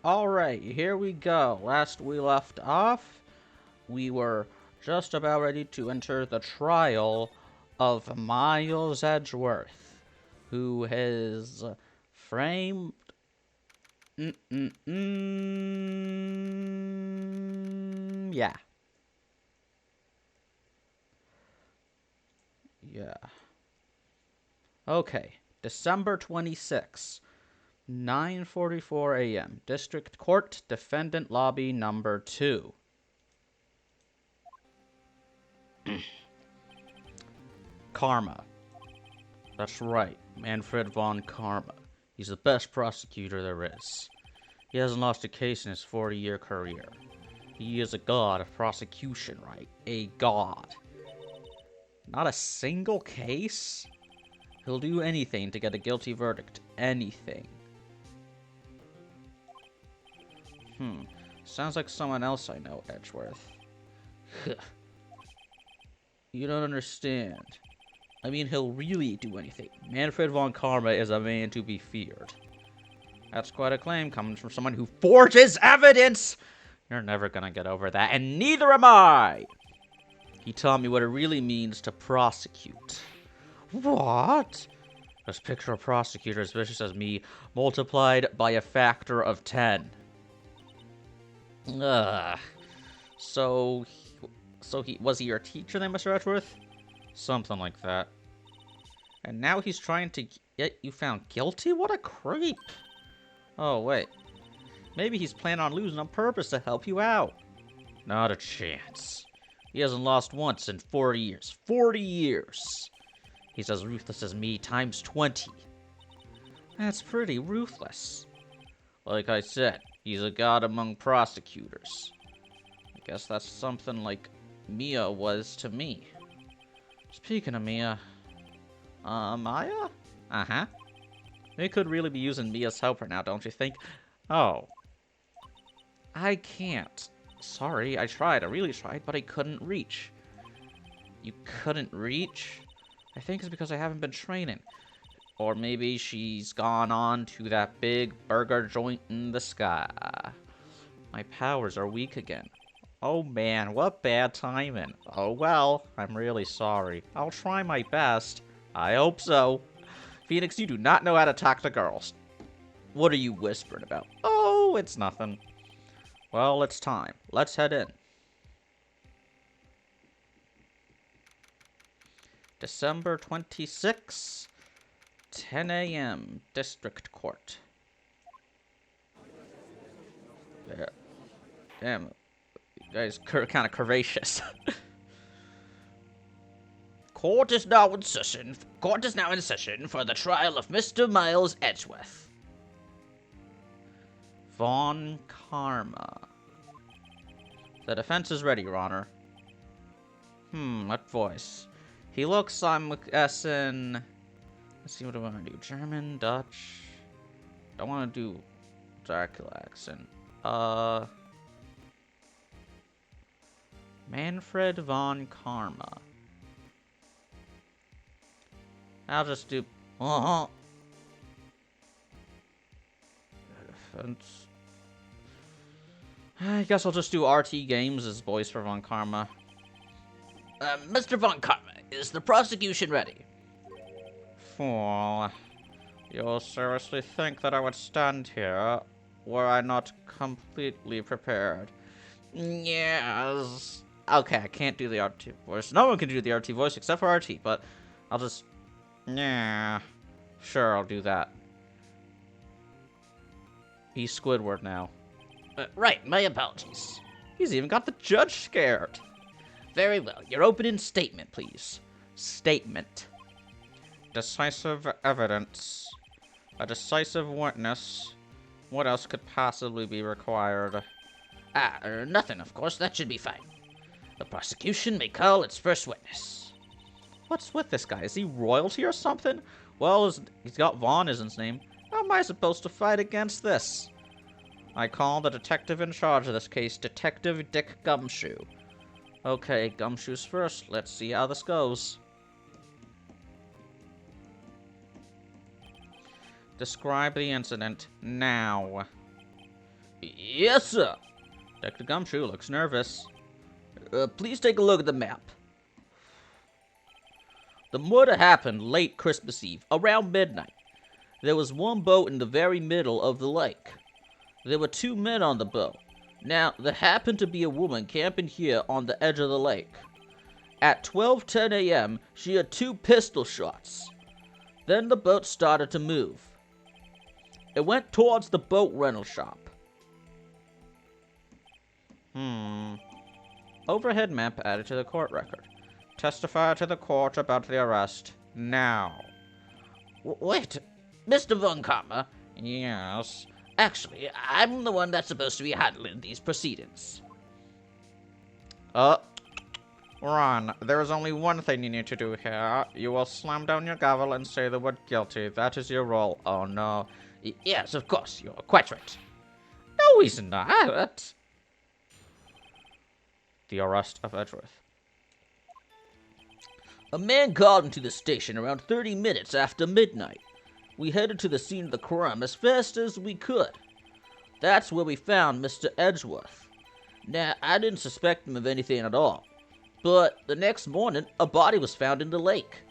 Alright, here we go. Last we left off, we were just about ready to enter the trial of Miles Edgeworth, who has framed. Yeah. Yeah. Okay. December 26th. 9:44 a.m. District Court, Defendant Lobby Number 2. Karma. That's right, Manfred von Karma. He's the best prosecutor there is. He hasn't lost a case in his 40-year career. He is a god of prosecution, right? A god. Not a single case? He'll do anything to get a guilty verdict. Anything. Sounds like someone else I know, Edgeworth. You don't understand. I mean, he'll really do anything. Manfred von Karma is a man to be feared. That's quite a claim coming from someone who forges evidence! You're never gonna get over that, and neither am I! He taught me what it really means to prosecute. What? Just picture a prosecutor as vicious as me, multiplied by a factor of 10. Ugh. So he was he your teacher then, Mr. Edgeworth? Something like that. And now he's trying to get you found guilty? What a creep! Oh, wait. Maybe he's planning on losing on purpose to help you out. Not a chance. He hasn't lost once in 40 years. 40 years! He's as ruthless as me times 20. That's pretty ruthless. Like I said, he's a god among prosecutors. I guess that's something like Mia was to me. Speaking of Mia... Maya? Uh-huh. We could really be using Mia's helper now, don't you think? Oh. I can't. Sorry, I tried. I really tried, but I couldn't reach. You couldn't reach? I think it's because I haven't been training. Or maybe she's gone on to that big burger joint in the sky. My powers are weak again. Oh man, what bad timing. Oh well, I'm really sorry. I'll try my best. I hope so. Phoenix, you do not know how to talk to girls. What are you whispering about? Oh, it's nothing. Well, it's time. Let's head in. December 26th. 10 a.m. District Court. Yeah. Damn. You guys kind of curvaceous. Court is now in session. Court is now in session for the trial of Mr. Miles Edgeworth. Von Karma. The defense is ready, Your Honor. What voice? He looks, I'm guessing... Let's see, what do I want to do? German, Dutch. I want to do Dracula accent. Manfred von Karma. I'll just do. Defense. I guess I'll just do RT Games' voice for von Karma. Mr. von Karma, is the prosecution ready? Fool. You'll seriously think that I would stand here were I not completely prepared? Yes. Okay, I can't do the RT voice. No one can do the RT voice except for RT, but I'll just... Yeah. Sure, I'll do that. He's Squidward now. Right, my apologies. He's even got the judge scared. Very well, your opening statement, please. Statement. Decisive evidence. A decisive witness. What else could possibly be required? Nothing, of course. That should be fine. The prosecution may call its first witness. What's with this guy? Is he royalty or something? Well, he's got Vaughn as his name. How am I supposed to fight against this? I call the detective in charge of this case, Detective Dick Gumshoe. Okay, Gumshoe's first. Let's see how this goes. Describe the incident now. Yes, sir. Detective Gumshoe looks nervous. Please take a look at the map. The murder happened late Christmas Eve, around midnight. There was one boat in the very middle of the lake. There were 2 men on the boat. Now, there happened to be a woman camping here on the edge of the lake. At 12:10 a.m., she had 2 pistol shots. Then the boat started to move. It went towards the boat rental shop. Overhead map added to the court record. Testify to the court about the arrest now. Wait, Mr. Von Karma. Yes. Actually, I'm the one that's supposed to be handling these proceedings. Ron, there is only one thing you need to do here. You will slam down your gavel and say the word guilty. That is your role. Oh no. Yes, of course, you're quite right. No, he's not. The arrest of Edgeworth. A man called into the station around 30 minutes after midnight. We headed to the scene of the crime as fast as we could. That's where we found Mr. Edgeworth. Now, I didn't suspect him of anything at all. But the next morning, a body was found in the lake.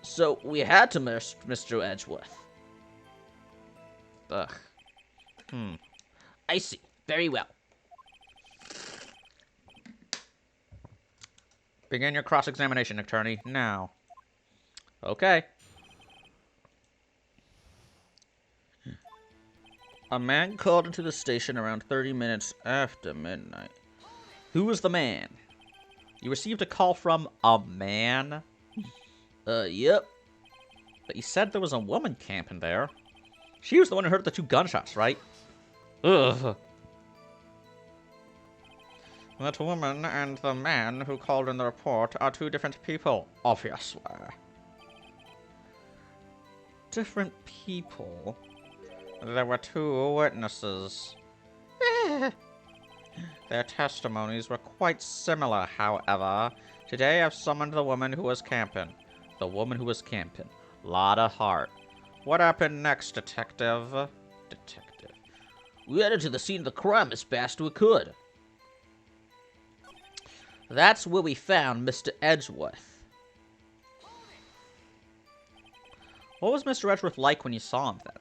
So we had to arrest Mr. Edgeworth. Ugh. I see. Very well. Begin your cross-examination, attorney, now. Okay. A man called into the station around 30 minutes after midnight. Who was the man? You received a call from a man? Yep. But you said there was a woman camping there. She was the one who heard the 2 gunshots, right? Ugh. That woman and the man who called in the report are 2 different people, obviously. Different people? There were 2 witnesses. Their testimonies were quite similar, however. Today I've summoned the woman who was camping. The woman who was camping. Lot of heart. What happened next, detective? Detective. We headed to the scene of the crime as fast as we could. That's where we found Mr. Edgeworth. What was Mr. Edgeworth like when you saw him then?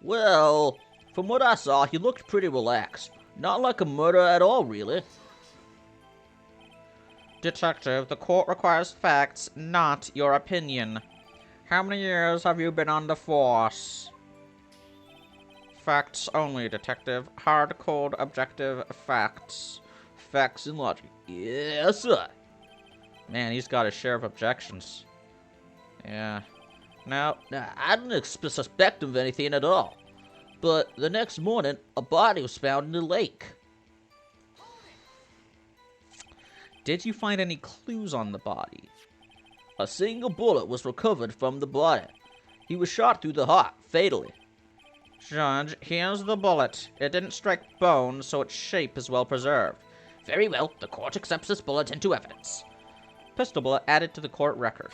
Well, from what I saw, he looked pretty relaxed. Not like a murder at all, really. Detective, the court requires facts, not your opinion. How many years have you been on the force? Facts only, detective. Hard, cold, objective facts. Facts and logic. Yes, sir. Man, he's got a share of objections. Yeah. Now, I didn't suspect him of anything at all. But the next morning, a body was found in the lake. Did you find any clues on the body? A single bullet was recovered from the body. He was shot through the heart, fatally. Judge, here's the bullet. It didn't strike bone, so its shape is well preserved. Very well, the court accepts this bullet into evidence. Pistol bullet added to the court record.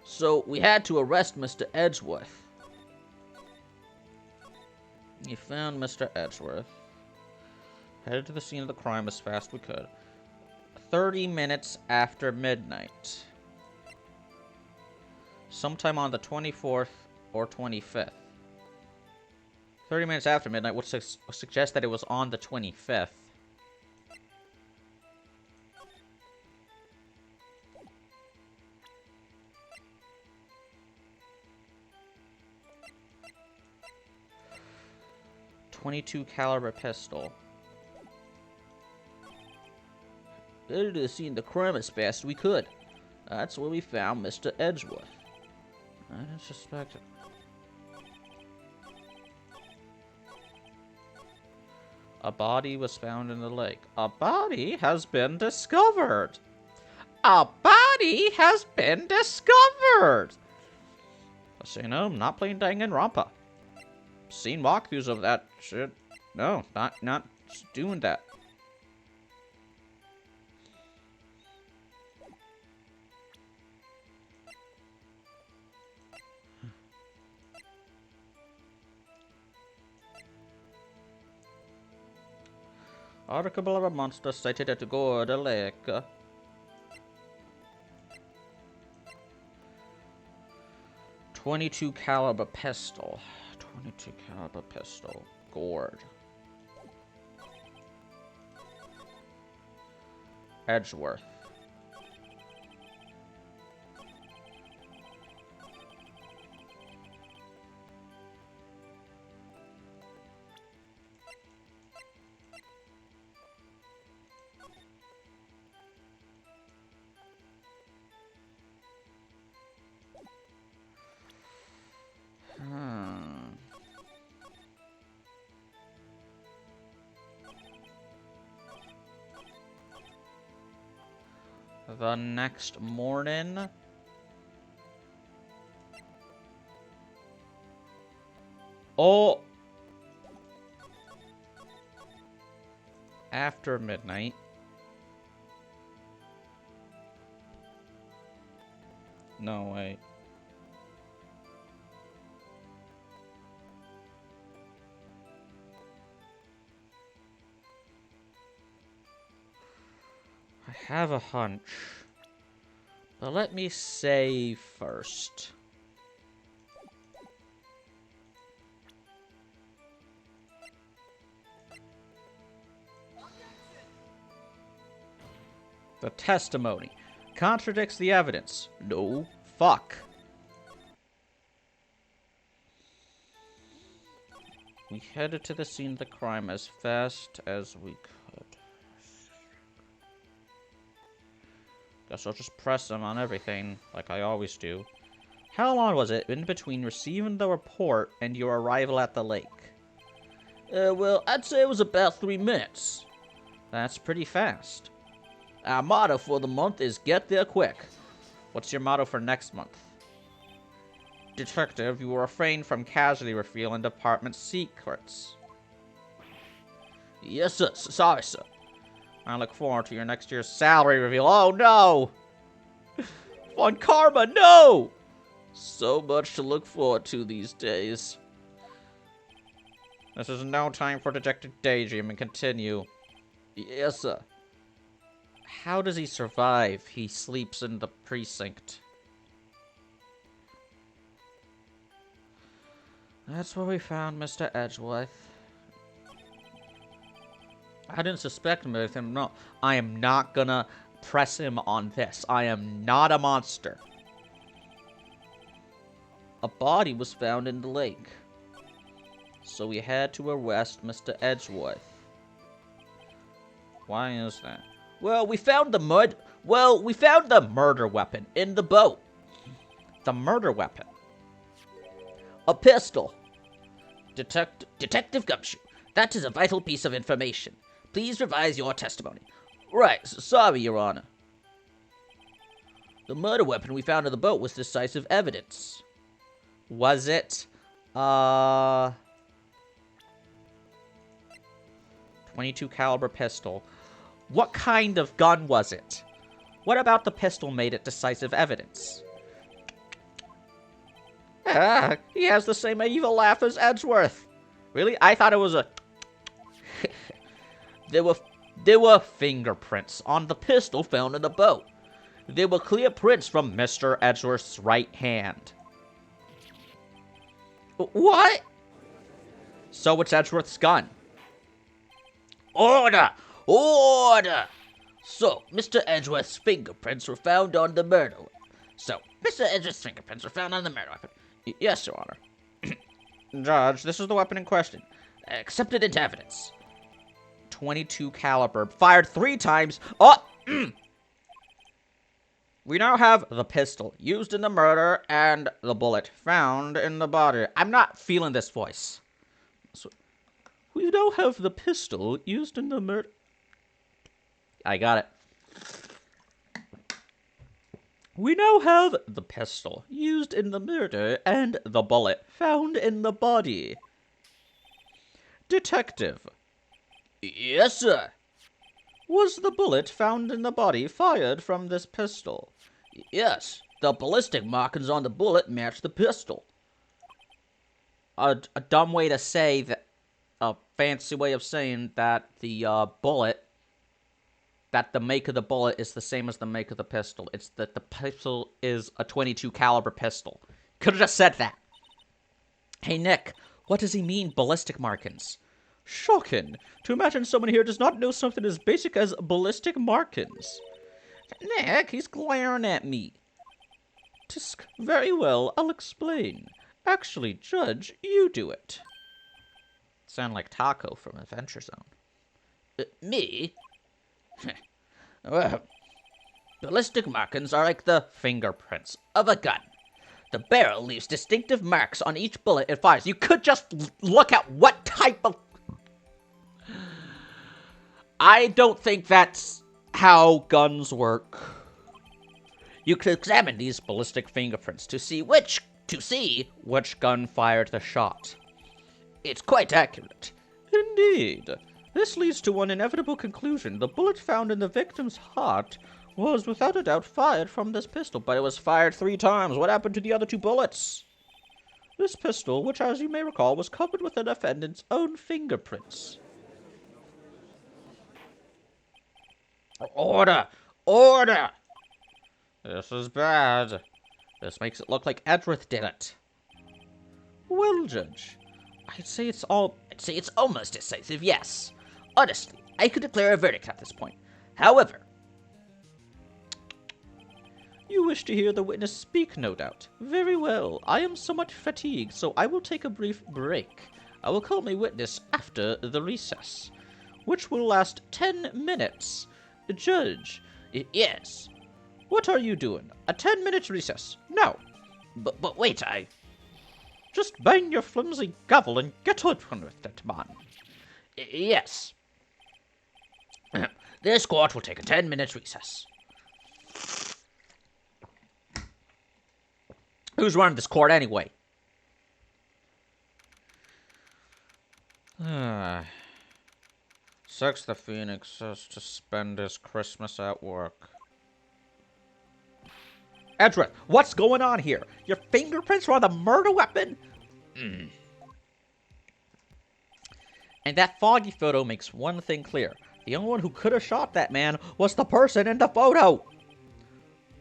So we had to arrest Mr. Edgeworth. You found Mr. Edgeworth. Headed to the scene of the crime as fast as we could. 30 minutes after midnight. Sometime on the 24th or 25th. 30 minutes after midnight would suggest that it was on the 25th. .22 caliber pistol. Headed to the scene of the crime as fast as we could. That's where we found Mr. Edgeworth. I didn't suspect it. A body was found in the lake. A body has been discovered. A body has been discovered. So, you know, I'm not playing Danganronpa. Seen walkthroughs of that shit. No, not doing that. Article of a monster sighted at Gorda Lake. 22 caliber pistol. 22 caliber pistol. Gourd. Edgeworth. The next morning. Oh! After midnight. No, wait. I have a hunch. But let me say first. The testimony contradicts the evidence. No fuck. We headed to the scene of the crime as fast as we could. Guess I'll just press them on everything, like I always do. How long was it in between receiving the report and your arrival at the lake? Well, I'd say it was about 3 minutes. That's pretty fast. Our motto for the month is get there quick. What's your motto for next month? Detective, you will refrain from casually revealing department secrets. Yes, sir. Sorry, sir. I look forward to your next year's salary reveal. Oh, no! On karma, no! So much to look forward to these days. This is no time for dejected daydreaming. Continue. Yes, sir. How does he survive? He sleeps in the precinct. That's where we found Mr. Edgeworth. I didn't suspect him of him. No, I am not gonna press him on this. I am not a monster. A body was found in the lake. So we had to arrest Mr. Edgeworth. Why is that? Well, we found the murder weapon in the boat. The murder weapon? A pistol. Detective Gumshoe, that is a vital piece of information. Please revise your testimony. Right, sorry, Your Honor. The murder weapon we found in the boat was decisive evidence. Was it? 22 caliber pistol. What kind of gun was it? What about the pistol made it decisive evidence? Ah, he has the same evil laugh as Edgeworth. Really? I thought it was a... There were fingerprints on the pistol found in the boat. There were clear prints from Mr. Edgeworth's right hand. What? So it's Edgeworth's gun. Order! Order! So, Mr. Edgeworth's fingerprints were found on the murder weapon. Yes, Your Honor. Judge, this is the weapon in question. Accepted into evidence. 22 caliber, fired 3 times. Oh! We now have the pistol used in the murder and the bullet found in the body. I'm not feeling this voice. So, we now have the pistol used in the murder. I got it. We now have the pistol used in the murder and the bullet found in the body. Detective. Yes, sir. Was the bullet found in the body fired from this pistol? Yes. The ballistic markings on the bullet match the pistol. A dumb way to say that... a fancy way of saying that the the make of the bullet is the same as the make of the pistol. It's that the pistol is a 22 caliber pistol. Could have just said that. Hey, Nick, what does he mean, ballistic markings? Shocking to imagine someone here does not know something as basic as ballistic markings. Nick, he's glaring at me. Tisk, very well, I'll explain. Actually, Judge, you do it. Sound like Taco from Adventure Zone. Me? Well, ballistic markings are like the Fingerprints. of a gun. The barrel leaves distinctive marks on each bullet it fires. You could just look at what type of... I don't think that's how guns work. You could examine these ballistic fingerprints to see which gun fired the shot. It's quite accurate. Indeed. This leads to one inevitable conclusion. The bullet found in the victim's heart was without a doubt fired from this pistol, but it was fired 3 times. What happened to the other 2 bullets? This pistol, which as you may recall, was covered with the defendant's own fingerprints. Order! Order! This is bad. This makes it look like Edgeworth did it. Well, Judge, I'd say it's almost decisive, yes. Honestly, I could declare a verdict at this point. However... You wish to hear the witness speak, no doubt. Very well. I am somewhat fatigued, so I will take a brief break. I will call my witness after the recess, which will last 10 minutes. Judge. Yes. What are you doing? A 10-minute recess? No. But wait, Just bang your flimsy gavel and get on with it, man. Yes. This court will take a 10-minute recess. Who's running this court anyway? Sex the Phoenix says to spend his Christmas at work. Edgeworth, what's going on here? Your fingerprints were on the murder weapon? And that foggy photo makes one thing clear. The only one who could have shot that man was the person in the photo.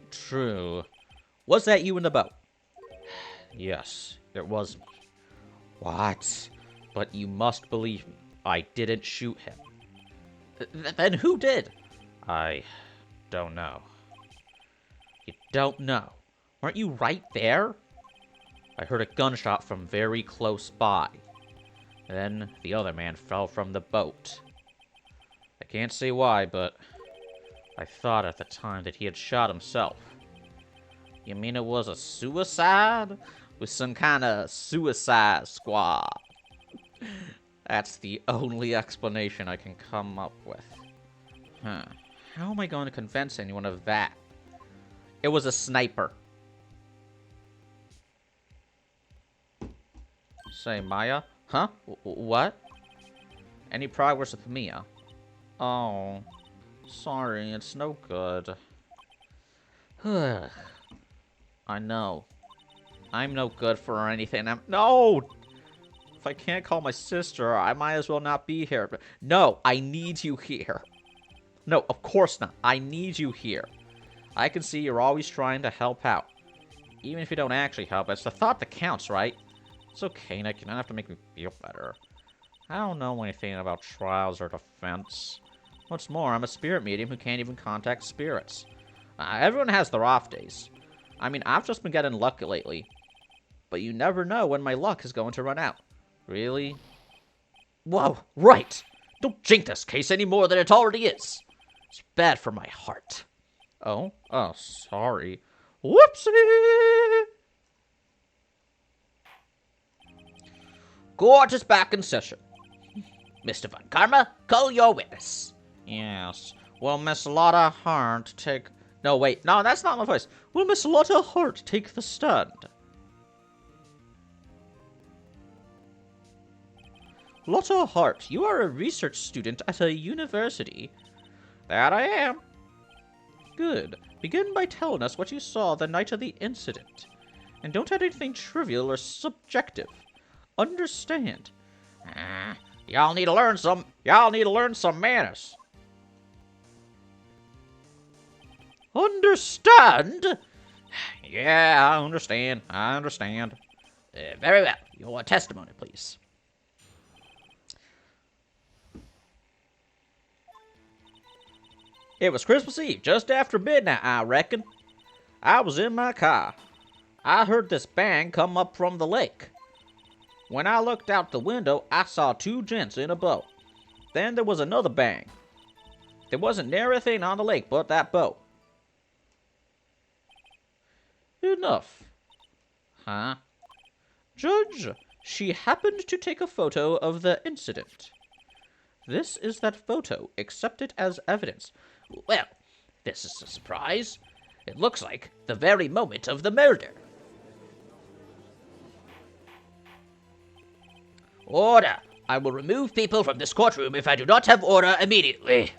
True. Was that you in the boat? Yes, it was me. What? But you must believe me. I didn't shoot him. Then who did? I don't know. You don't know? Weren't you right there? I heard a gunshot from very close by. Then the other man fell from the boat. I can't say why, but I thought at the time that he had shot himself. You mean it was a suicide? With some kind of suicide squad? That's the only explanation I can come up with. Huh. How am I going to convince anyone of that? It was a sniper. Say, Maya? Huh? What? Any progress with Mia? Oh. Sorry, it's no good. I know. I'm no good for anything. No! If I can't call my sister, I might as well not be here. But no, I need you here. No, of course not. I need you here. I can see you're always trying to help out. Even if you don't actually help, it's the thought that counts, right? It's okay, Nick. You don't have to make me feel better. I don't know anything about trials or defense. What's more, I'm a spirit medium who can't even contact spirits. Everyone has their off days. I mean, I've just been getting lucky lately. But you never know when my luck is going to run out. Really? Whoa, right! Don't jinx this case any more than it already is. It's bad for my heart. Oh, sorry. Whoopsie! Court is back in session. Mr. Von Karma, call your witness. Yes. Will Miss Lotta Hart take... No, wait. No, that's not my voice. Will Miss Lotta Hart take the stand? Lotta Hart, you are a research student at a university. That I am. Good. Begin by telling us what you saw the night of the incident. And don't add anything trivial or subjective. Understand? Y'all need to learn some manners. Understand? Yeah, I understand. Very well. Your testimony, please. It was Christmas Eve, just after midnight, I reckon. I was in my car. I heard this bang come up from the lake. When I looked out the window, I saw two gents in a boat. Then there was another bang. There wasn't nary a thing on the lake but that boat. Enough. Huh? Judge, she happened to take a photo of the incident. This is that photo. Accept it as evidence. Well, this is a surprise. It looks like the very moment of the murder. Order! I will remove people from this courtroom if I do not have order immediately.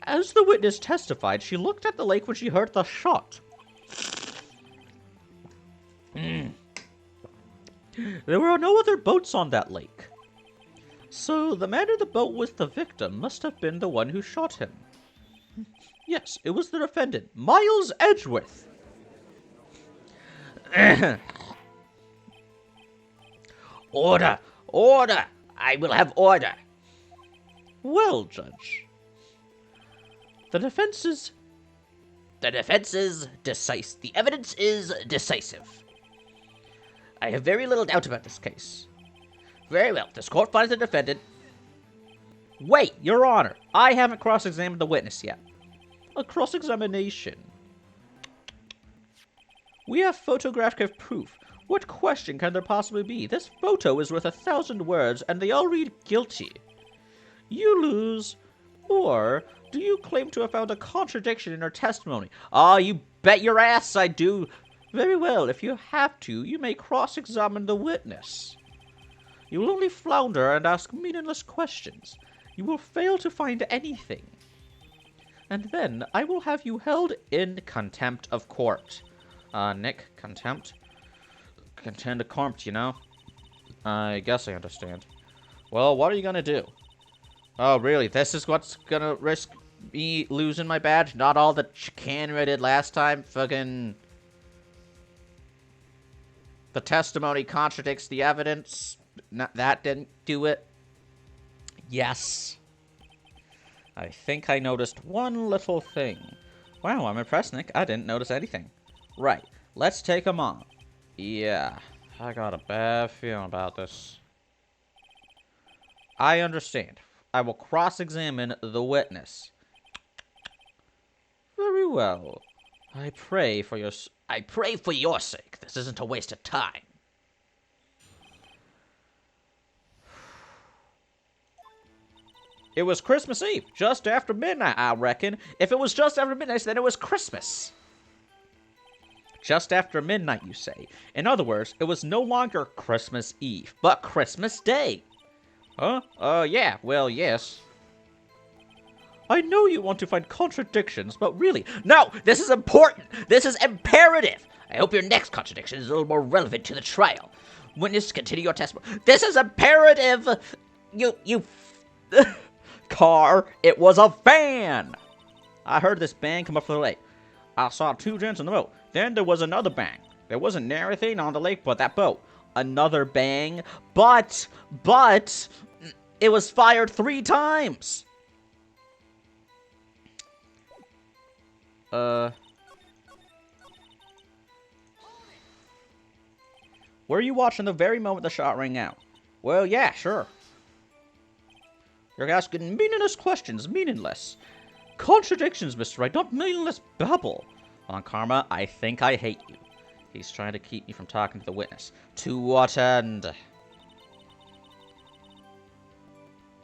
As the witness testified, she looked at the lake when she heard the shot. There were no other boats on that lake. So the man in the boat with the victim must have been the one who shot him. Yes, it was the defendant, Miles Edgeworth. Order! Order! I will have order. Well, Judge, the evidence is decisive. The evidence is decisive. I have very little doubt about this case. Very well. This court finds the defendant. Wait, Your Honor, I haven't cross-examined the witness yet. A cross-examination. We have photographic proof. What question can there possibly be? This photo is worth 1,000 words, and they all read guilty. You lose. Or do you claim to have found a contradiction in her testimony? Ah, you bet your ass I do. Very well, if you have to, you may cross-examine the witness. You will only flounder and ask meaningless questions. You will fail to find anything. And then I will have you held in contempt of court. Nick, contempt? Contempt of court, you know? I guess I understand. Well, what are you gonna do? Oh, really? This is what's gonna risk me losing my badge? Not all the chicanery I did last time? Fucking... The testimony contradicts the evidence? That didn't do it? Yes. I think I noticed one little thing. Wow, I'm impressed, Nick. I didn't notice anything. Right. Let's take him on. Yeah. I got a bad feeling about this. I understand. I will cross-examine the witness. Very well. I pray for your sake. This isn't a waste of time. It was Christmas Eve, just after midnight, I reckon. If it was just after midnight, then it was Christmas. Just after midnight, you say. In other words, it was no longer Christmas Eve, but Christmas Day. Huh? Yeah, well, yes. I know you want to find contradictions, but really... No, this is important. This is imperative. I hope your next contradiction is a little more relevant to the trial. Witness, continue your testimony. This is imperative. You... Car, it was a van. I heard this bang come up from the lake. I saw two gents in the boat. Then there was another bang. There wasn't nary anything on the lake but that boat. Another bang, but it was fired 3 times. Were you watching the very moment the shot rang out? Well, yeah, sure. You're asking meaningless questions, meaningless. Contradictions, Mr. Wright, not meaningless babble. On Karma, I think I hate you. He's trying to keep me from talking to the witness. To what end?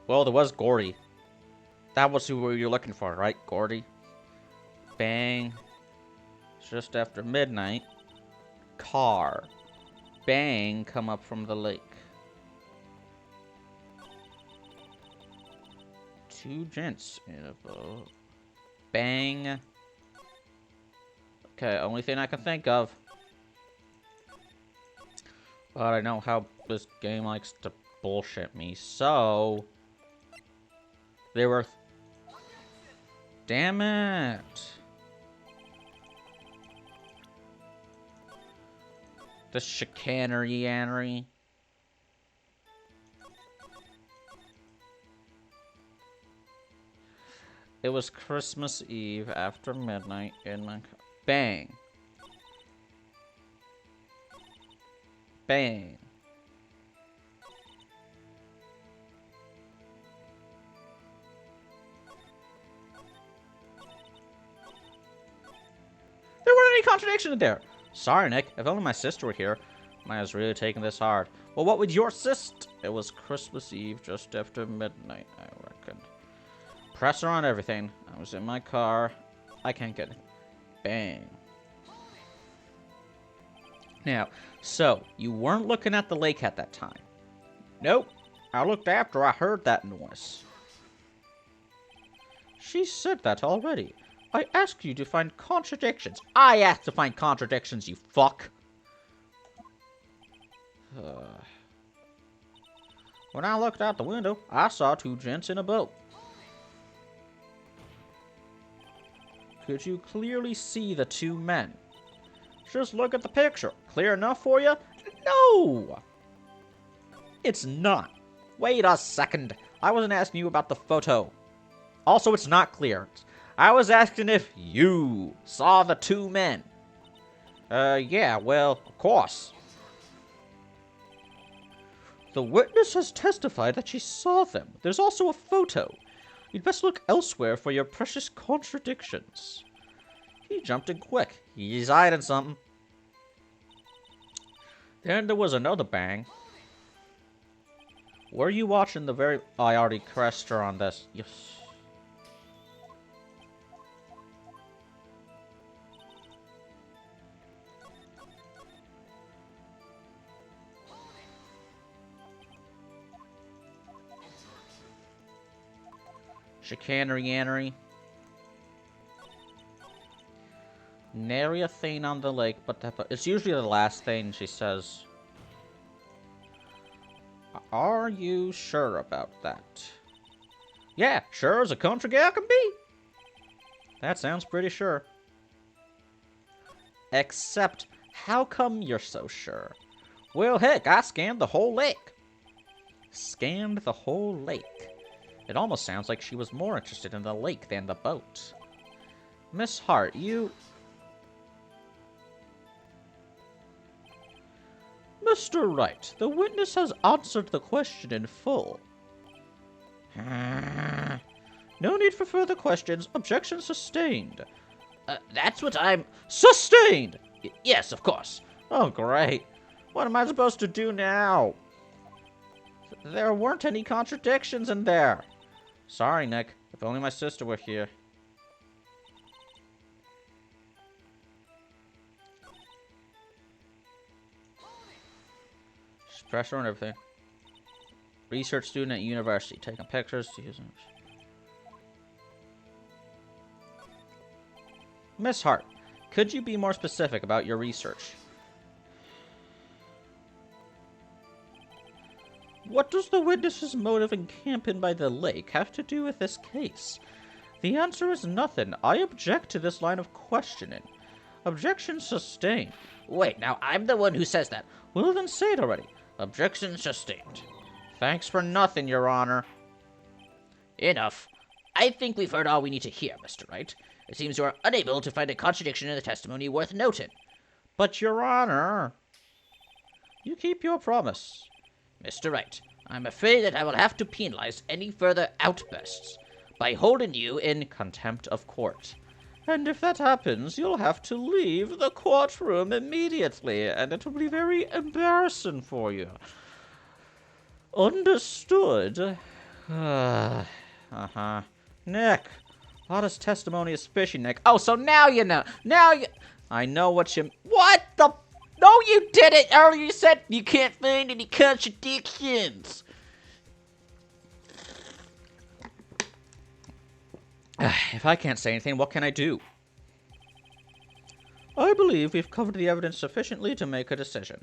Well, there was Gordy. That was who you're looking for, right, Gordy? Bang. Just after midnight. Car. Bang, come up from the lake. 2 gents in a boat. Bang. Okay, only thing I can think of. But I know how this game likes to bullshit me. So... They were... Damn it. The chicanery. It was Christmas Eve after midnight in my... Bang. Bang. There weren't any contradictions there. Sorry, Nick. If only my sister were here. I was really taking this hard. Well, what would your sister? It was Christmas Eve just after midnight, I reckon. Pressure on everything. I was in my car. I can't get it. Bang. Now, so, you weren't looking at the lake at that time? Nope. I looked after I heard that noise. She said that already. I asked you to find contradictions. I asked to find contradictions, you fuck. When I looked out the window, I saw two gents in a boat. Could you clearly see the two men? Just look at the picture. Clear enough for you? No! It's not. Wait a second. I wasn't asking you about the photo. Also, it's not clear. I was asking if you saw the two men. Yeah, well, of course. The witness has testified that she saw them. There's also a photo. You'd best look elsewhere for your precious contradictions. He jumped in quick. He's hiding something. Then there was another bang. Were you watching the very... Oh, I already crashed her on this. Yes. Chicanery. Nary a thing on the lake, but it's usually the last thing she says. Are you sure about that? Yeah, sure as a country gal can be. That sounds pretty sure. Except, how come you're so sure? Well, heck, I scanned the whole lake. Scanned the whole lake. It almost sounds like she was more interested in the lake than the boat. Miss Hart, you... Mr. Wright, the witness has answered the question in full. No need for further questions. Objection sustained. That's what I'm... Sustained! Yes, of course. Oh, great. What am I supposed to do now? There weren't any contradictions in there. Sorry, Nick. If only my sister were here. Just pressure on everything. Research student at university. Taking pictures to use. Miss Hart, could you be more specific about your research? What does the witness's motive in camping by the lake have to do with this case? The answer is nothing. I object to this line of questioning. Objection sustained. Wait, now I'm the one who says that. Well, then say it already. Objection sustained. Thanks for nothing, Your Honor. Enough. I think we've heard all we need to hear, Mr. Wright. It seems you are unable to find a contradiction in the testimony worth noting. But, Your Honor, you keep your promise. Mr. Wright, I'm afraid that I will have to penalize any further outbursts by holding you in contempt of court. And if that happens, you'll have to leave the courtroom immediately, and it will be very embarrassing for you. Understood? Uh-huh. Nick, honest testimony is fishy, Nick. Oh, so now you know. Now you... I know what you... What the... No, you didn't! Earlier you said you can't find any contradictions. If I can't say anything, what can I do? I believe we've covered the evidence sufficiently to make a decision.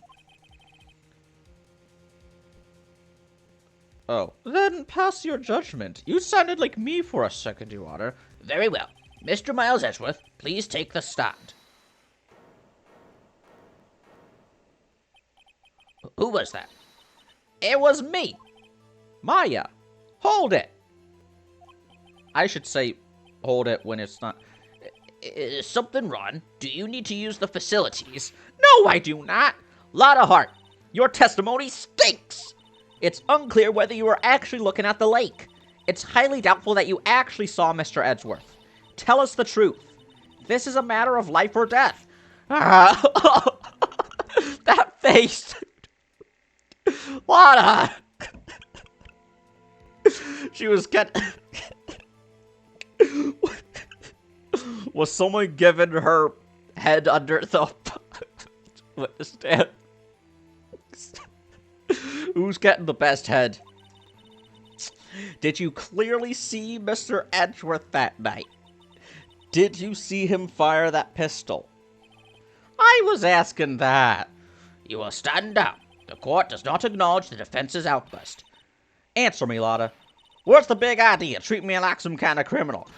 Oh, then pass your judgment. You sounded like me for a second, Your Honor. Very well. Mr. Miles Edgeworth, please take the stand. Who was that? It was me. Maya, hold it. I should say hold it when it's not. Is something wrong? Do you need to use the facilities? No, I do not. Lotta Hart, your testimony stinks. It's unclear whether you were actually looking at the lake. It's highly doubtful that you actually saw Mr. Edgeworth. Tell us the truth. This is a matter of life or death. That face. Lotta. She was Was someone giving her head under the witness stand? Who's getting the best head? Did you clearly see Mr. Edgeworth that night? Did you see him fire that pistol? I was asking that. You will stand down. The court does not acknowledge the defense's outburst. Answer me, Lotta. What's the big idea? Treat me like some kind of criminal.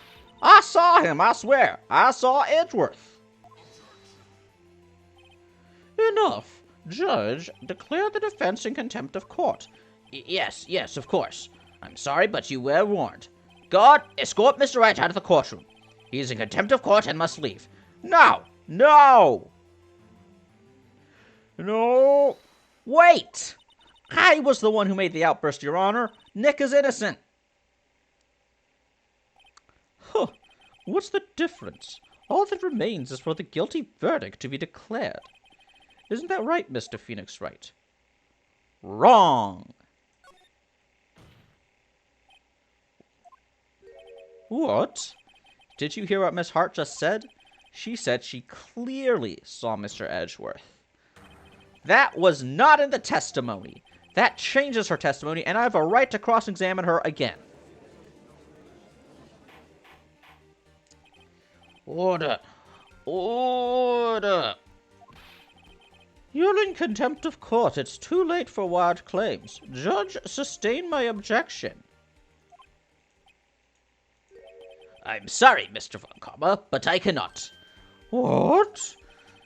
I saw him, I swear. I saw Edgeworth. Enough. Judge, declare the defense in contempt of court. Yes, of course. I'm sorry, but you were warned. Guard, escort Mr. Wright out of the courtroom. He is in contempt of court and must leave. No! No! No! Wait! I was the one who made the outburst, Your Honor. Nick is innocent. Huh. What's the difference? All that remains is for the guilty verdict to be declared. Isn't that right, Mr. Phoenix Wright? Wrong. What? Did you hear what Miss Hart just said? She said she clearly saw Mr. Edgeworth. That was not in the testimony. That changes her testimony, and I have a right to cross-examine her again. Order. Order. You're in contempt of court. It's too late for wild claims. Judge, sustain my objection. I'm sorry, Mr. Von Karma, but I cannot. What?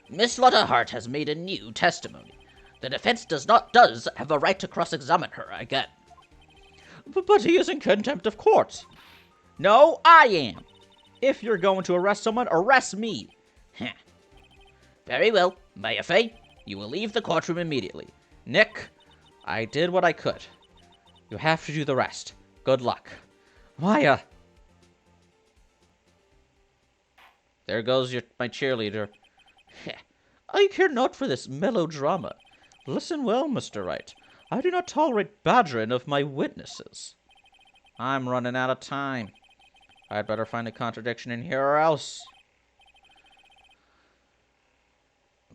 Miss Lotta Hart has made a new testimony. The defense does have a right to cross-examine her again. But he is in contempt of court. No, I am. If you're going to arrest someone, arrest me. Heh. Very well, Maya Fey. You will leave the courtroom immediately. Nick, I did what I could. You have to do the rest. Good luck. Maya. There goes my cheerleader. I care not for this melodrama. Listen well, Mr. Wright. I do not tolerate badgering of my witnesses. I'm running out of time. I'd better find a contradiction in here or else.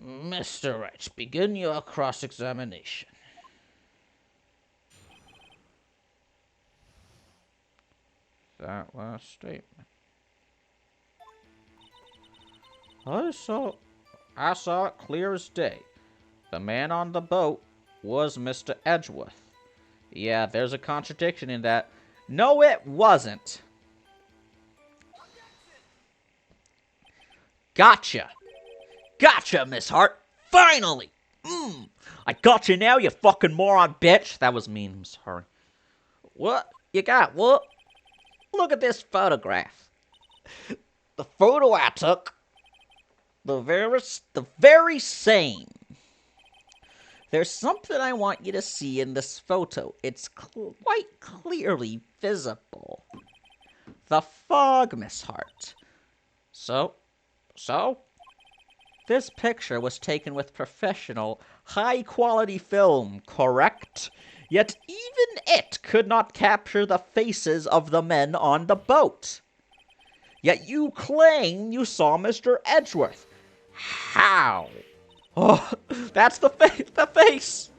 Mr. Wright, begin your cross-examination. That last statement. I saw it clear as day. The man on the boat was Mr. Edgeworth. Yeah, there's a contradiction in that. No, it wasn't. Gotcha. Gotcha, Miss Hart. Finally. I got you now, you fucking moron bitch. That was mean, I'm sorry. What? You got what? Look at this photograph. The photo I took. The very same. There's something I want you to see in this photo. It's quite clearly visible. The fog, Miss Hart. So? This picture was taken with professional, high-quality film, correct? Yet even it could not capture the faces of the men on the boat. Yet you claim you saw Mr. Edgeworth. How? Oh, that's the face.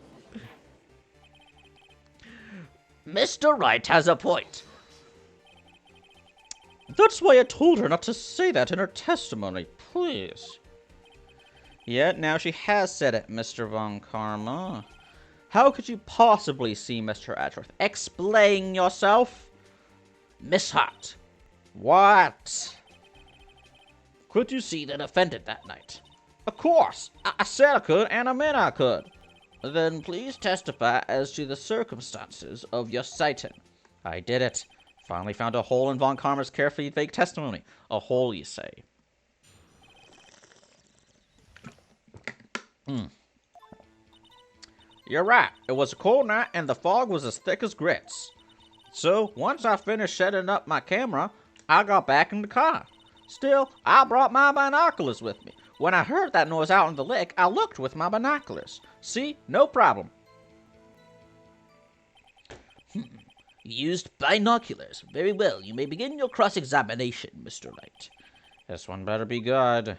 Mr. Wright has a point. That's why I told her not to say that in her testimony, please. Yet now she has said it, Mr. Von Karma. How could you possibly see Mr. Edgeworth? Explain yourself. Miss Hart, What? could you see the defendant that night? Of course. I said I could, and I meant I could. Then please testify as to the circumstances of your sighting. I did it. Finally found a hole in Von Karma's carefully fake testimony. A hole, you say. You're right. It was a cold night, and the fog was as thick as grits. So, once I finished setting up my camera, I got back in the car. Still, I brought my binoculars with me. When I heard that noise out in the lake, I looked with my binoculars. See? No problem. You used binoculars. Very well. You may begin your cross-examination, Mr. Wright. This one better be good.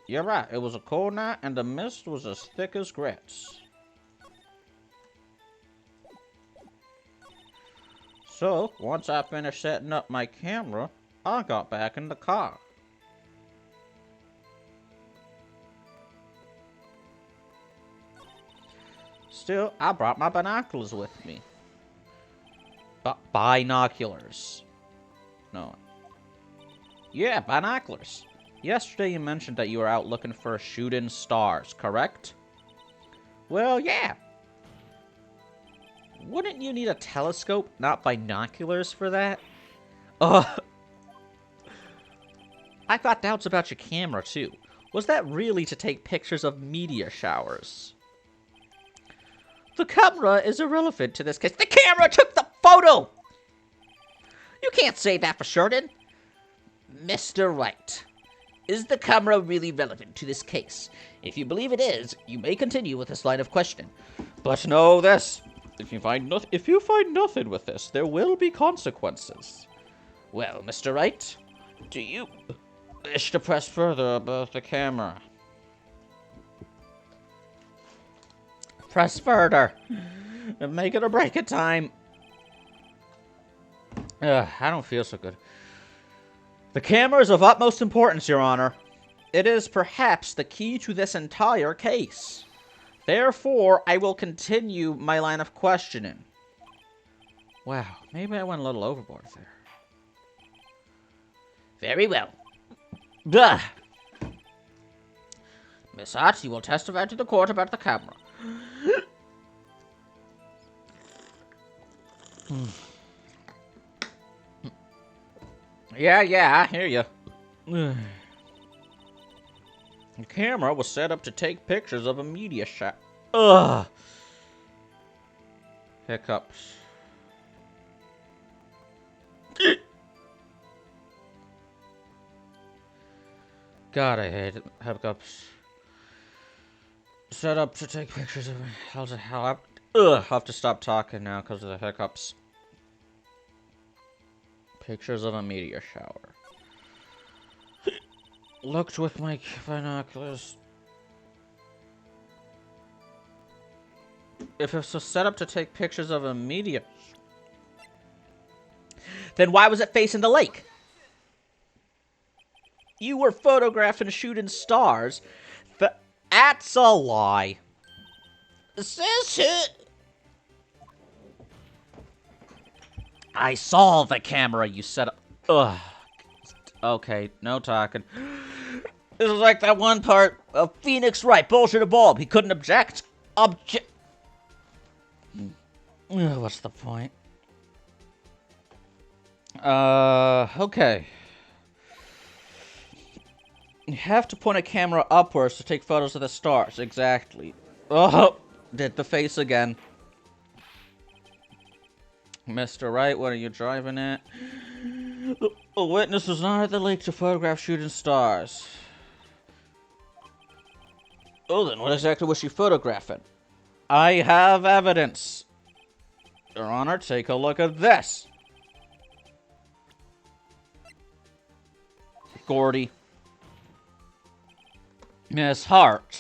You're right. It was a cold night, and the mist was as thick as grits. So, once I finished setting up my camera, I got back in the car. Still, I brought my binoculars with me. Binoculars. No. Yeah, binoculars. Yesterday you mentioned that you were out looking for shooting stars, correct? Well, yeah. Wouldn't you need a telescope, not binoculars, for that? I got doubts about your camera, too. Was that really to take pictures of meteor showers? The camera is irrelevant to this case. The camera took the photo! You can't say that for certain. Mr. Wright, is the camera really relevant to this case? If you believe it is, you may continue with this line of questioning. But know this. If you find nothing with this, there will be consequences. Well, Mr. Wright, do you Wish to press further about the camera. Press further. Make it or break it time. I don't feel so good. The camera is of utmost importance, Your Honor. It is perhaps the key to this entire case. Therefore, I will continue my line of questioning. Wow, maybe I went a little overboard there. Very well. Duh. Miss Hart, you will testify to the court about the camera. Yeah, I hear you. The camera was set up to take pictures of a meteor shower. Ugh. Hiccups. God, I hate it. Hiccups. Set up to take pictures of... I'll have to stop talking now because of the hiccups. Pictures of a meteor shower. Looked with my binoculars. If it's a setup to take pictures of a meteor... Then why was it facing the lake? You were photographing shooting stars. That's a lie. Says it. I saw the camera you set up. Ugh. Okay, no talking. This is like that one part of Phoenix Wright, bullshit a bulb. He couldn't object. What's the point? Okay. You have to point a camera upwards to take photos of the stars. Exactly. Oh, did the face again. Mr. Wright, what are you driving at? A witness was not at the lake to photograph shooting stars. Oh, then what exactly was she photographing? I have evidence. Your Honor, take a look at this. Gordy. Miss Hart.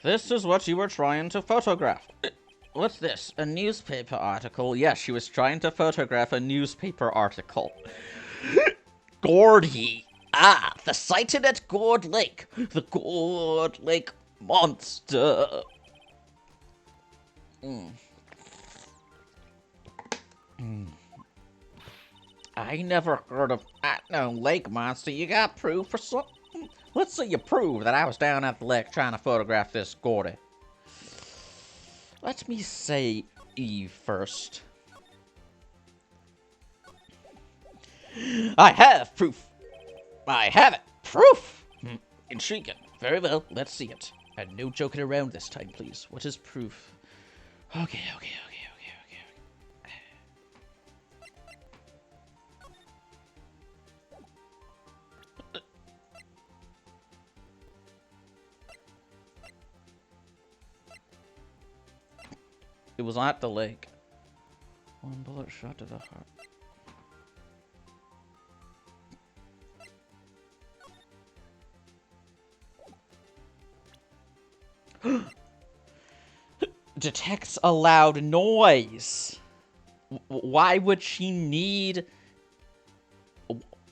This is what you were trying to photograph. What's this? A newspaper article? Yes, she was trying to photograph a newspaper article. Gordy, Ah, the sighted at Gourd Lake. The Gourd Lake monster. I never heard of no lake monster. You got proof for something? Let's see you prove that I was down at the lake trying to photograph this Gordy. Let me say Eve first. I have proof. I have it. Proof. Intriguing. Very well. Let's see it. And no joking around this time, please. What is proof? Okay. It was at the lake. One bullet shot to the heart. Detects a loud noise. Why would she need...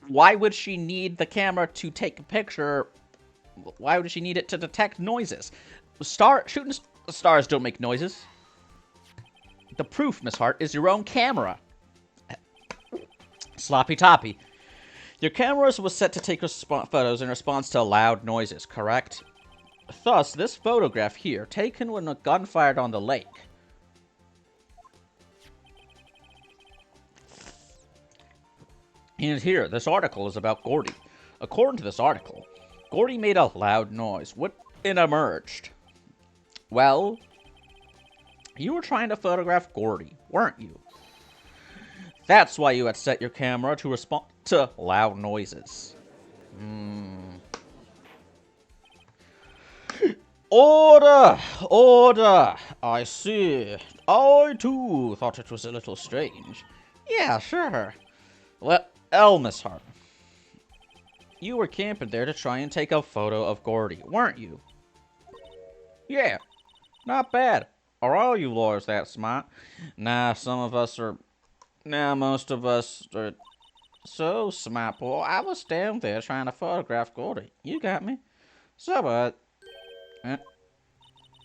Why would she need the camera to take a picture? Why would she need it to detect noises? Shooting stars don't make noises. The proof, Miss Hart, is your own camera. Sloppy toppy. Your camera was set to take photos in response to loud noises, correct? Thus, this photograph here, taken when a gun fired on the lake. And here, this article is about Gordy. According to this article, Gordy made a loud noise. What it emerged? Well, you were trying to photograph Gordy, weren't you? That's why you had set your camera to respond to loud noises. Order! Order! I see. I, too, thought it was a little strange. Yeah, sure. Well, Miss Hart, you were camping there to try and take a photo of Gordy, weren't you? Yeah, not bad. Are all you lawyers that smart? Nah, most of us are so smart, boy. I was down there trying to photograph Gordy. You got me? So what?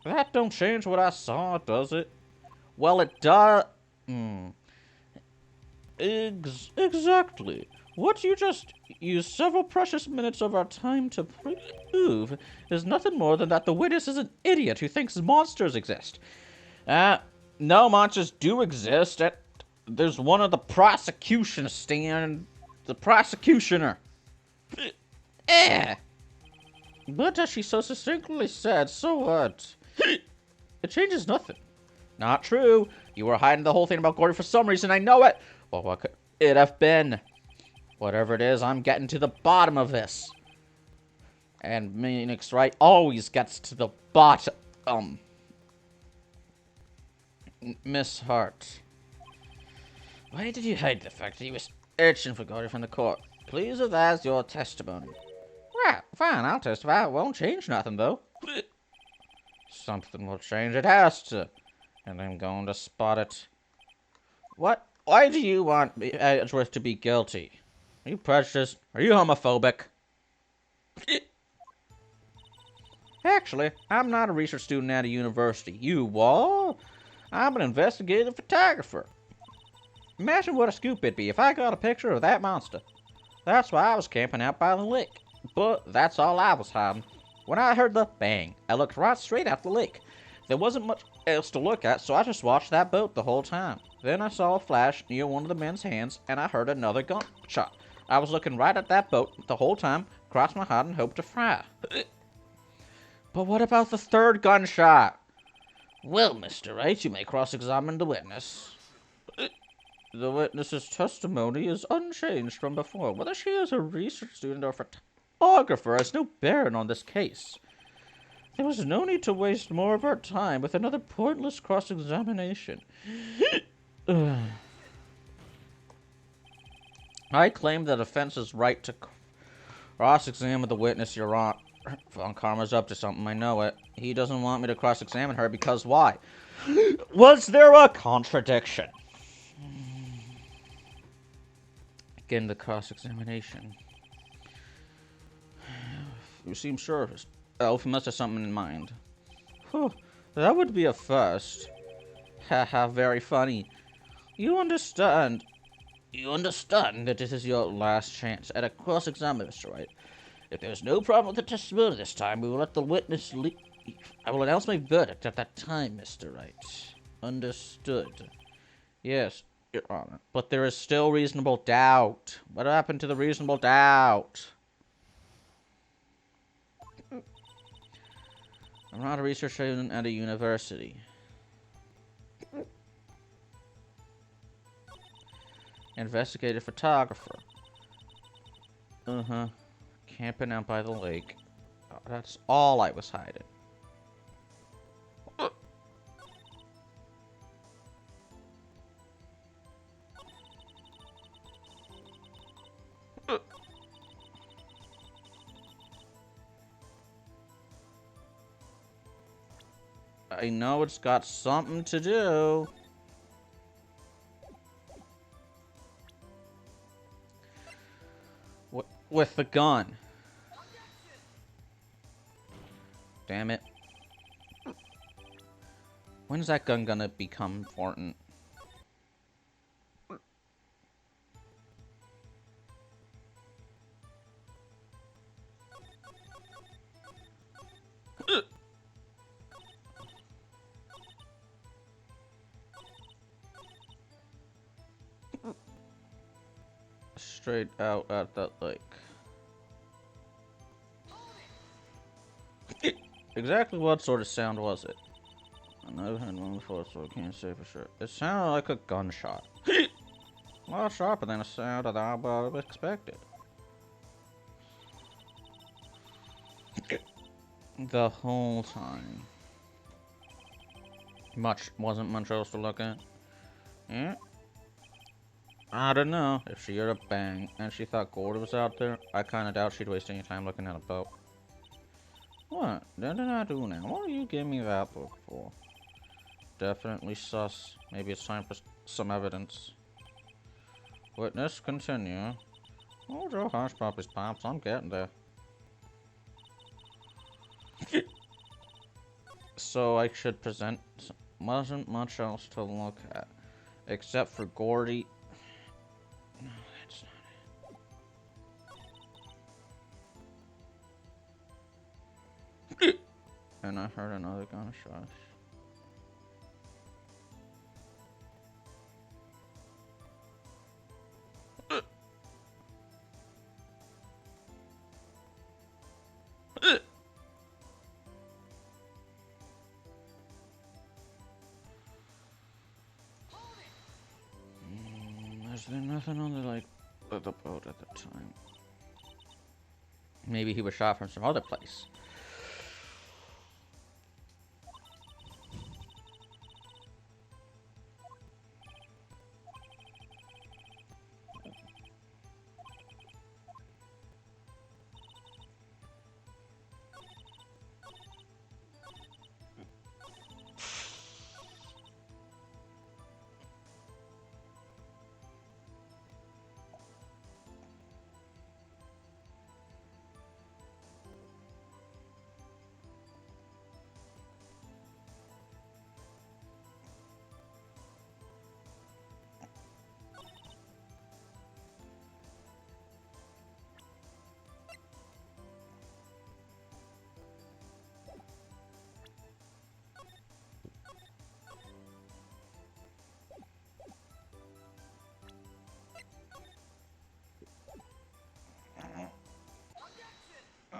That don't change what I saw, does it? Well, it does. Exactly. What you just used several precious minutes of our time to prove is nothing more than that the witness is an idiot who thinks monsters exist. No monsters do exist. There's one of the prosecution stand. The prosecutioner. But as she so succinctly said, so what? It changes nothing. Not true. You were hiding the whole thing about Gordy for some reason. I know it. Well, what could it have been? Whatever it is, I'm getting to the bottom of this. And Phoenix Wright always gets to the bottom. Miss Hart. Why did you hide the fact that he was urging for Gordy from the court? Please advise your testimony. Well, fine, I'll testify. It won't change nothing, though. Something will change. It has to. And I'm going to spot it. What? Why do you want Edgeworth to be guilty? Are you prejudiced? Are you homophobic? Actually, I'm not a research student at a university. You are? I'm an investigative photographer. Imagine what a scoop it'd be if I got a picture of that monster. That's why I was camping out by the lake. But that's all I was hiding. When I heard the bang, I looked right straight at the lake. There wasn't much else to look at, so I just watched that boat the whole time. Then I saw a flash near one of the men's hands, and I heard another gunshot. I was looking right at that boat the whole time, crossed my heart and hoped to fry. But what about the third gunshot? Well, Mr. Wright, you may cross-examine the witness. The witness's testimony is unchanged from before. Whether she is a research student or photographer has no bearing on this case. There was no need to waste more of our time with another pointless cross-examination. I claim the defense's right to cross-examine the witness, Your Honor. Von Karma's up to something, I know it. He doesn't want me to cross-examine her because why? Was there a contradiction? Again, the cross-examination. You seem sure. Elf must have something in mind. Whew, that would be a first. Haha, very funny. You understand. You understand that this is your last chance at a cross-examination, Mr. Wright. If there's no problem with the testimony this time, we will let the witness leave. I will announce my verdict at that time, Mr. Wright. Understood. Yes, Your Honor. But there is still reasonable doubt. What happened to the reasonable doubt? I'm not a research student at a university. Investigative photographer. Uh-huh. Camping out by the lake. Oh, that's all I was hiding. I know it's got something to do. With the gun. Damn it. When's that gun gonna become important? Straight out at that lake. Exactly what sort of sound was it? I never had one before, so I can't say for sure. It sounded like a gunshot. A lot sharper than a sound that I would have expected. The whole time. Wasn't much else to look at. Yeah. I don't know. If she heard a bang and she thought Gordy was out there, I kinda doubt she'd waste any time looking at a boat. What? What did I do now? What are you giving me that book for? Definitely sus. Maybe it's time for some evidence. Witness, continue. Oh, Joe Hush Puppies Pops, I'm getting there. So I should present. Wasn't much else to look at. Except for Gordy. No, that's not it. And I heard another gunshot. Is there nothing on the the boat at the time? Maybe he was shot from some other place.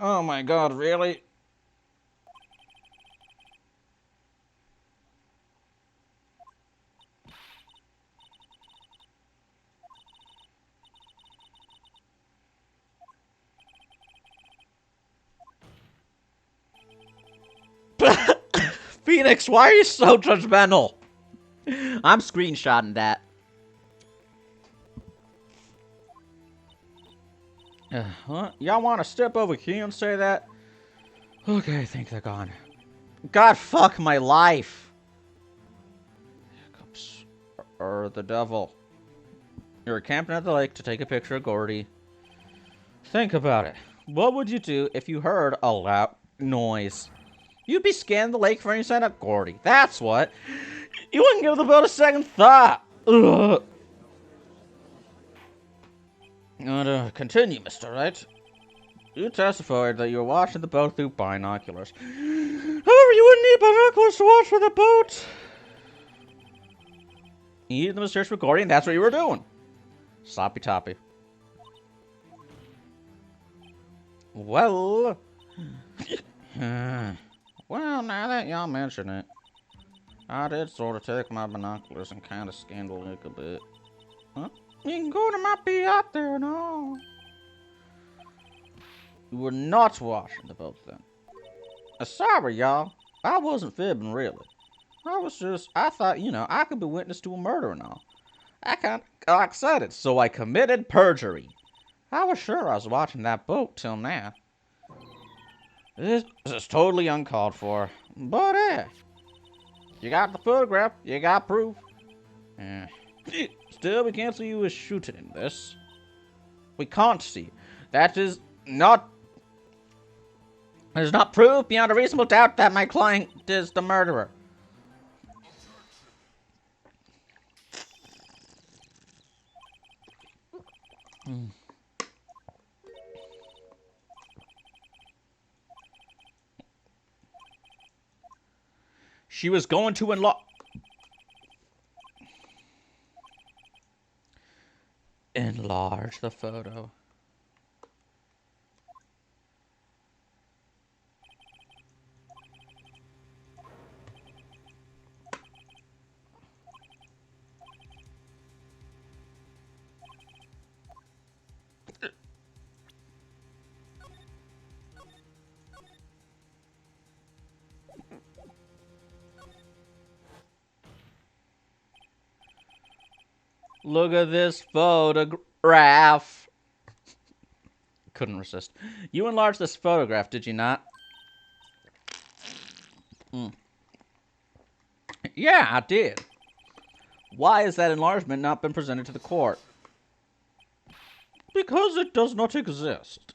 Oh my god, really? Phoenix, why are you so judgmental? I'm screenshotting that. What? Y'all want to step over here and say that? Okay, I think they're gone. God, fuck my life. Hiccups. The devil. You're camping at the lake to take a picture of Gordy. Think about it. What would you do if you heard a loud noise? You'd be scanning the lake for any sign of Gordy. That's what. You wouldn't give the boat a second thought. Ugh. Continue, Mr. Wright. You testified that you were watching the boat through binoculars. However, you wouldn't need binoculars to watch for the boat. You needed them to search for Gordy, and that's what you were doing. Sloppy toppy. Well... well, now that y'all mention it, I did sort of take my binoculars and kind of scan the lake a bit. Huh? Gordy might be out there and all. You were not watching the boat then. Sorry, y'all. I wasn't fibbing, really. I thought, I could be witness to a murder and all. I kind of got excited, so I committed perjury. I was sure I was watching that boat till now. This is totally uncalled for. But, you got the photograph, you got proof. Still, we can't see who was shooting in this. We can't see. That is not... There's not proof beyond a reasonable doubt that my client is the murderer. She was going to enlarge the photo. Look at this photograph. Couldn't resist. You enlarged this photograph, did you not? Yeah, I did. Why has that enlargement not been presented to the court? Because it does not exist.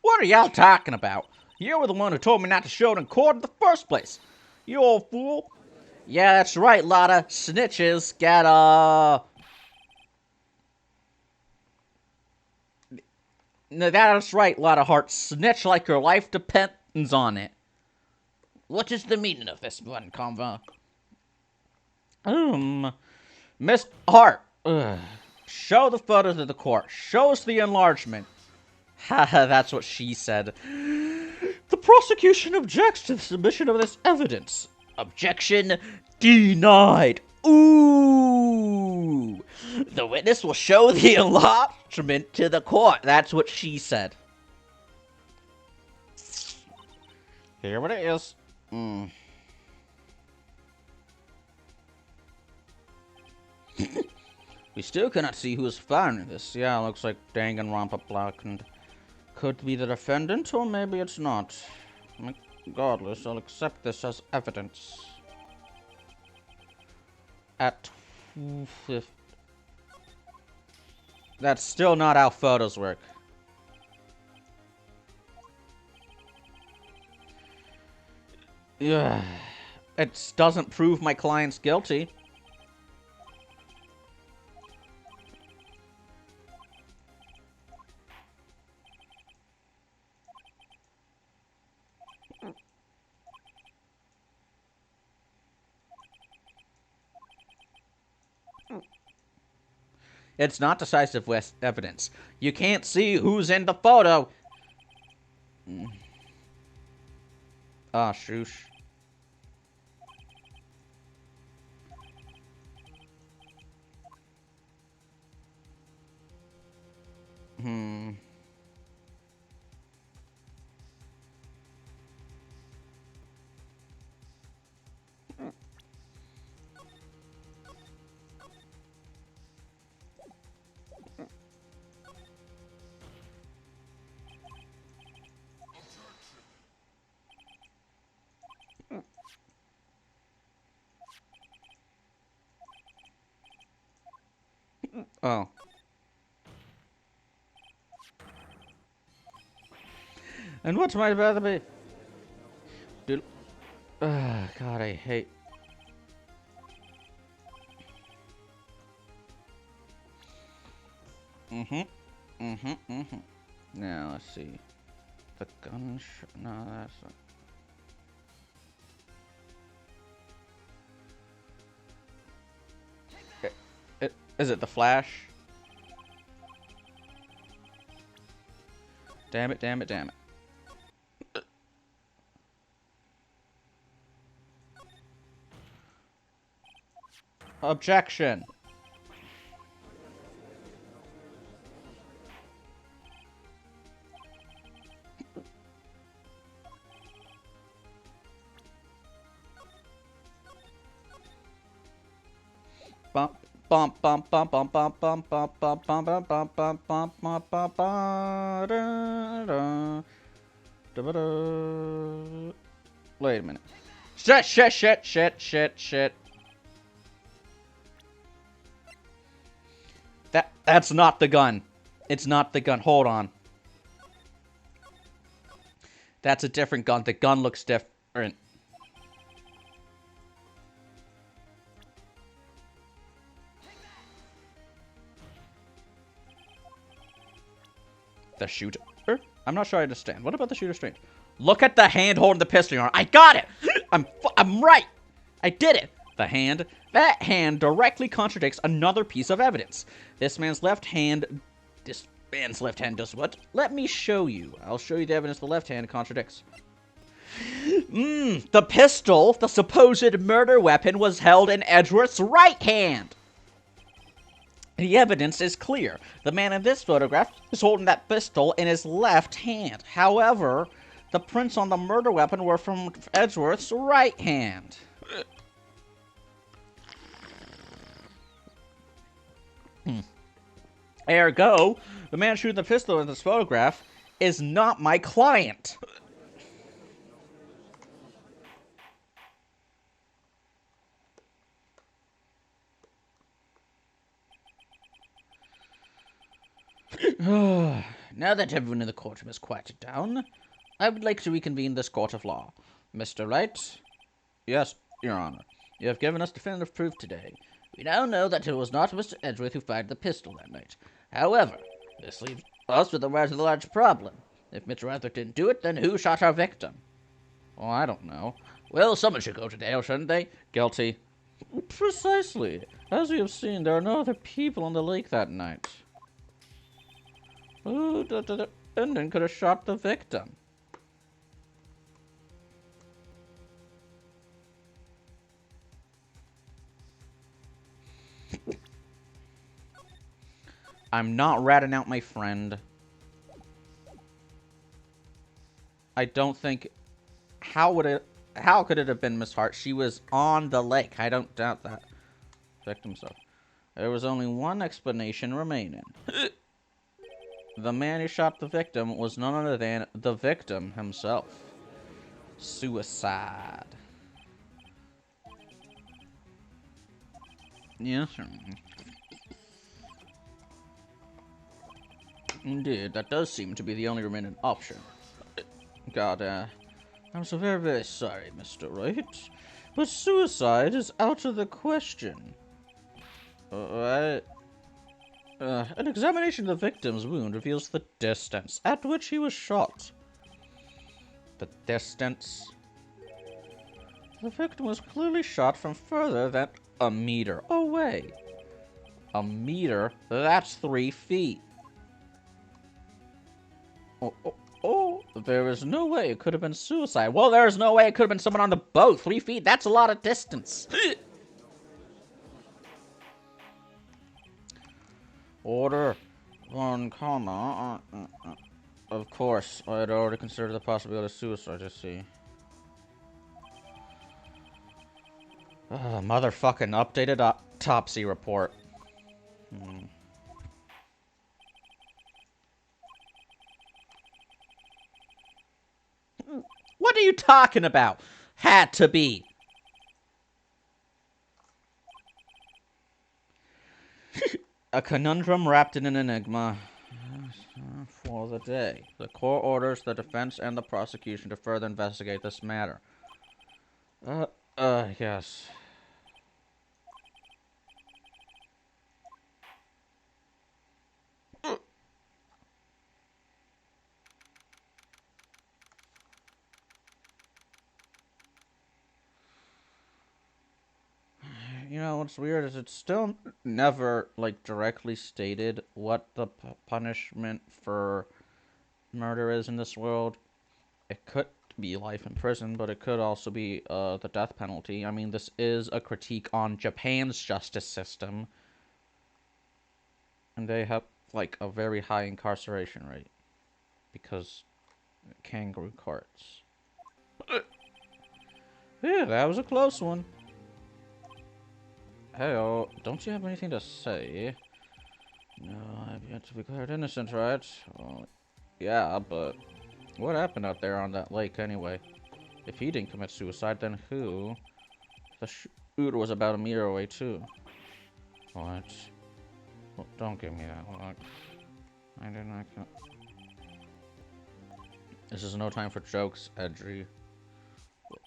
What are y'all talking about? You were the one who told me not to show it in court in the first place. You old fool. Yeah, that's right, lot of snitches get, No, that's right, lot of hearts. Snitch like your life depends on it. What is the meaning of this one, Conva? Miss Hart. Show the photos to the court. Show us the enlargement. Haha, that's what she said. The prosecution objects to the submission of this evidence. Objection denied. Ooh. The witness will show the enlargement to the court. That's what she said. Here it is. We still cannot see who is firing this. Yeah, looks like Danganronpa Black, and could be the defendant, or maybe it's not. Regardless, I'll accept this as evidence. At 2:50. That's still not how photos work. Yeah, it doesn't prove my client's guilty. It's not decisive evidence. You can't see who's in the photo. Ah, shoosh. Oh. And what might rather be? Dude. God, I hate. Now, let's see. The gun. No, that's not. Is it the flash? Damn it, damn it, damn it. Objection. Bump, bump, bump, bump, bump, bump, bump, bump, bump, bump, bump, bump, bump, bump, bump, bump, da, da, da, da. Wait a minute. Shit. That's not the gun. It's not the gun. Hold on. That's a different gun. The gun looks different. The shooter? I'm not sure I understand. What about the shooter strange? Look at the hand holding the pistol. I got it! I'm right! I did it! The hand. That hand directly contradicts another piece of evidence. This man's left hand does what? Let me show you. I'll show you the evidence the left hand contradicts. The pistol, the supposed murder weapon, was held in Edgeworth's right hand. The evidence is clear. The man in this photograph is holding that pistol in his left hand. However, the prints on the murder weapon were from Edgeworth's right hand. Ergo, the man shooting the pistol in this photograph is not my client. Now that everyone in the courtroom has quieted down, I would like to reconvene this court of law. Mr. Wright? Yes, Your Honor. You have given us definitive proof today. We now know that it was not Mr. Edgeworth who fired the pistol that night. However, this leaves us with a rather large problem. If Mr. Edgeworth didn't do it, then who shot our victim? Oh, I don't know. Well, someone should go to jail, shouldn't they? Guilty. Precisely. As we have seen, there are no other people on the lake that night. Who the defendant could have shot the victim? I'm not ratting out my friend. I don't think... How could it have been Miss Hart? She was on the lake. I don't doubt that. Victim stuff. There was only one explanation remaining. The man who shot the victim was none other than the victim himself. Suicide. Yes, sir. Indeed, that does seem to be the only remaining option. God, I'm so very, very sorry, Mr. Wright, but suicide is out of the question. An examination of the victim's wound reveals the distance at which he was shot. The distance? The victim was clearly shot from further than a meter away. A meter? That's 3 feet. Oh, there is no way it could have been suicide. Well, there is no way it could have been someone on the boat. 3 feet, that's a lot of distance. Order 1, comma. Of course, I had already considered the possibility of suicide, you see. Motherfucking updated autopsy report. What are you talking about? Had to be. A conundrum wrapped in an enigma. for the day. The court orders the defense and the prosecution to further investigate this matter. Yes. You know, what's weird is it's still never, like, directly stated what the punishment for murder is in this world. It could be life in prison, but it could also be the death penalty. I mean, this is a critique on Japan's justice system. And they have, like, a very high incarceration rate. Because kangaroo courts. Yeah, that was a close one. Hey, don't you have anything to say? No, I've yet to be declared innocent, right? Well, yeah, but what happened out there on that lake anyway? If he didn't commit suicide, then who? The shooter was about a meter away, too. What? Well, don't give me that look. I did not. This is no time for jokes, Edry. Look.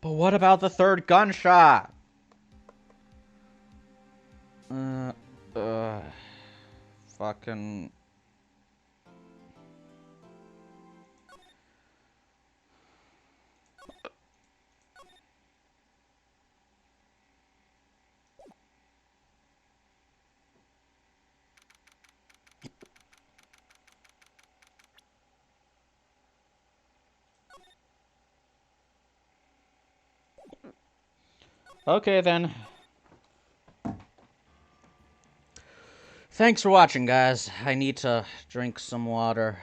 But what about the third gunshot? Fucking... Okay, then. Thanks for watching, guys. I need to drink some water.